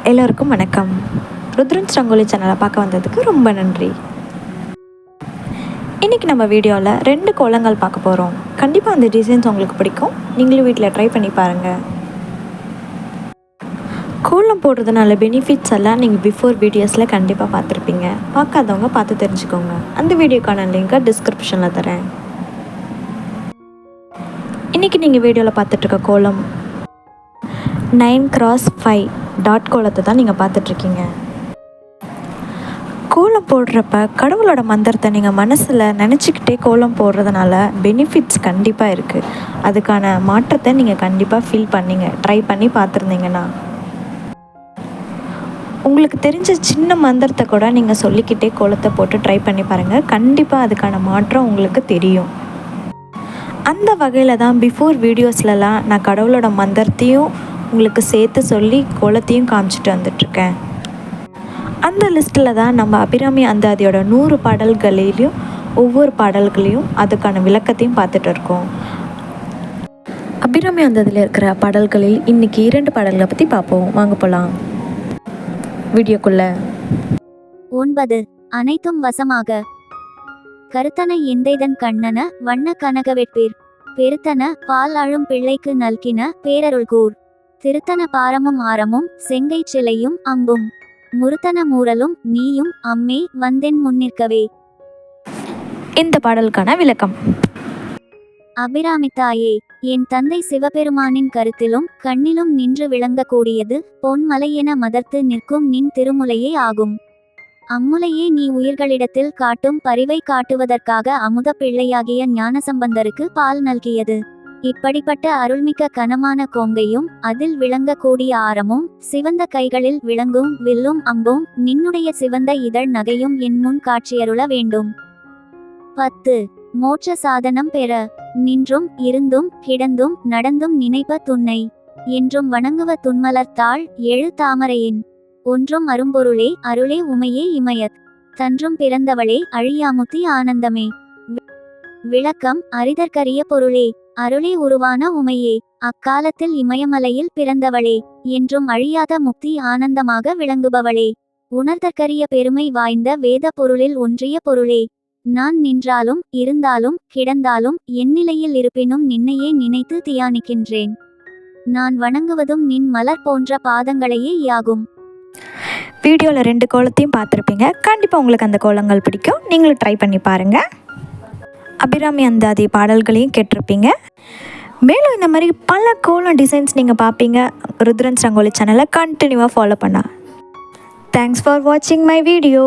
எல்லோருக்கும் வணக்கம். ருத்ரன்ஸ் ரங்கோலி சேனலை பார்க்க வந்ததுக்கு ரொம்ப நன்றி. இன்றைக்கி நம்ம வீடியோவில் 2 கோலங்கள் பார்க்க போகிறோம். கண்டிப்பாக அந்த டிசைன்ஸ் உங்களுக்கு பிடிக்கும். நீங்களும் வீட்டில் ட்ரை பண்ணி பாருங்கள். கோலம் போடுறதுனால பெனிஃபிட்ஸ் எல்லாம் நீங்கள் பிஃபோர் வீடியோஸில் கண்டிப்பாக பார்த்துருப்பீங்க. பார்க்காதவங்க பார்த்து தெரிஞ்சுக்கோங்க. அந்த வீடியோக்கான லிங்கை டிஸ்கிரிப்ஷனில் தரேன். இன்றைக்கி நீங்கள் வீடியோவில் பார்த்துட்ருக்க கோலம் 9x5 டாட் கோலத்தை தான் நீங்கள் பார்த்துட்ருக்கீங்க. கோலம் போடுறப்ப கடவுளோட மந்திரத்தை நீங்கள் மனசில் நினச்சிக்கிட்டே கோலம் போடுறதுனால பெனிஃபிட்ஸ் கண்டிப்பாக இருக்குது. அதுக்கான மாற்றத்தை நீங்கள் கண்டிப்பாக ஃபீல் பண்ணிங்க, ட்ரை பண்ணி பார்த்துருந்தீங்கன்னா. உங்களுக்கு தெரிஞ்ச சின்ன மந்திரத்தை கூட நீங்கள் சொல்லிக்கிட்டே கோலத்தை போட்டு ட்ரை பண்ணி பாருங்கள். கண்டிப்பாக அதுக்கான மாற்றம் உங்களுக்கு தெரியும். அந்த வகையில் தான் பிஃபோர் வீடியோஸ்லலாம் நான் கடவுளோட மந்திரத்தையும் உங்களுக்கு சேர்த்து சொல்லி கோலத்தையும் காமிச்சிட்டு வந்துட்ருக்கேன். அந்த லிஸ்ட்டில் தான் நம்ம அபிராமி அந்தாதியோட 100 பாடல்களிலையும் ஒவ்வொரு பாடல்களையும் அதுக்கான விளக்கத்தையும் பார்த்துட்டு இருக்கோம். அபிராமி அந்தாதியில் இருக்கிற பாடல்களில் இன்றைக்கி 2 பாடல்களை பற்றி பார்ப்போம். வாங்க போகலாம் வீடியோக்குள்ளே. 9 அனைத்தும் வசமாக கருத்தன எந்தைதன் கண்ணன வண்ண கனகவெட்பீர் பெருத்தன பால் அழும் பிள்ளைக்கு நல்கின பேரருள்கூர் திருத்தன பாரமும் ஆரமும் செங்கை சிலையும் அம்பும் முருத்தன மூரலும் நீயும் அம்மே வந்தென் முன்னிற்கவே. இந்த பாடலுக்கான விளக்கம். அபிராமித்தாயே, என் தந்தை சிவபெருமானின் கருத்திலும் கண்ணிலும் நின்று விளங்கக்கூடியது பொன்மலையென மதர்த்து நிற்கும் நின் திருமுலையே ஆகும். அம்முலையே நீ உயிர்களிடத்தில் காட்டும் பரிவை காட்டுவதற்காக அமுத பிள்ளையாகிய ஞானசம்பந்தருக்கு பால் நல்கியது. இப்படிப்பட்ட அருள்மிக்க கனமான கோங்கையும் அதில் விளங்கக்கூடிய ஆரமும் சிவந்த கைகளில் விளங்கும் வில்லும் அம்பும் நின்னுடைய சிவந்த இதழ் நகையும் என் முன் காட்சியருள வேண்டும். 10 மோட்ச சாதனம் பெற நின்றும் இருந்தும் கிடந்தும் நடந்தும் நினைப்ப துன்னை என்றும் வணங்குவ துன்மலர்த்தாள் எழு தாமரையின் ஒன்றும் அரும்பொருளே அருளே உமையே இமயத் தன்றும் பிறந்தவளே அழியாமுத்தி ஆனந்தமே. விளக்கம். அரிதற்கரிய பொருளே, அருளே உருவான உமையே, அக்காலத்தில் இமயமலையில் பிறந்தவளே, என்றும் அழியாத முக்தி ஆனந்தமாக விளங்குபவளே, உணர்தற்கரிய பெருமை வாய்ந்த வேத பொருளில் ஒன்றிய பொருளே, நான் நின்றாலும் இருந்தாலும் கிடந்தாலும் எந்நிலையில் இருப்பினும் நின்னையே நினைத்து தியானிக்கின்றேன். நான் வணங்குவதும் நின் மலர் போன்ற பாதங்களையே யாகும். வீடியோவில் 2 கோலத்தையும் பார்த்துருப்பீங்க. கண்டிப்பாக உங்களுக்கு அந்த கோலங்கள் பிடிக்கும். நீங்களும் ட்ரை பண்ணி பாருங்கள். அபிராமி அந்தாதி பாடல்களையும் கேட்டிருப்பீங்க. மேலும் இந்த மாதிரி பல கோலம் டிசைன்ஸ் நீங்கள் பார்ப்பீங்க. ருத்ரன்ஸ் ரங்கோலி சேனலை கண்டினியூவாக ஃபாலோ பண்ணா. தேங்க்ஸ் ஃபார் வாட்சிங் மை வீடியோ.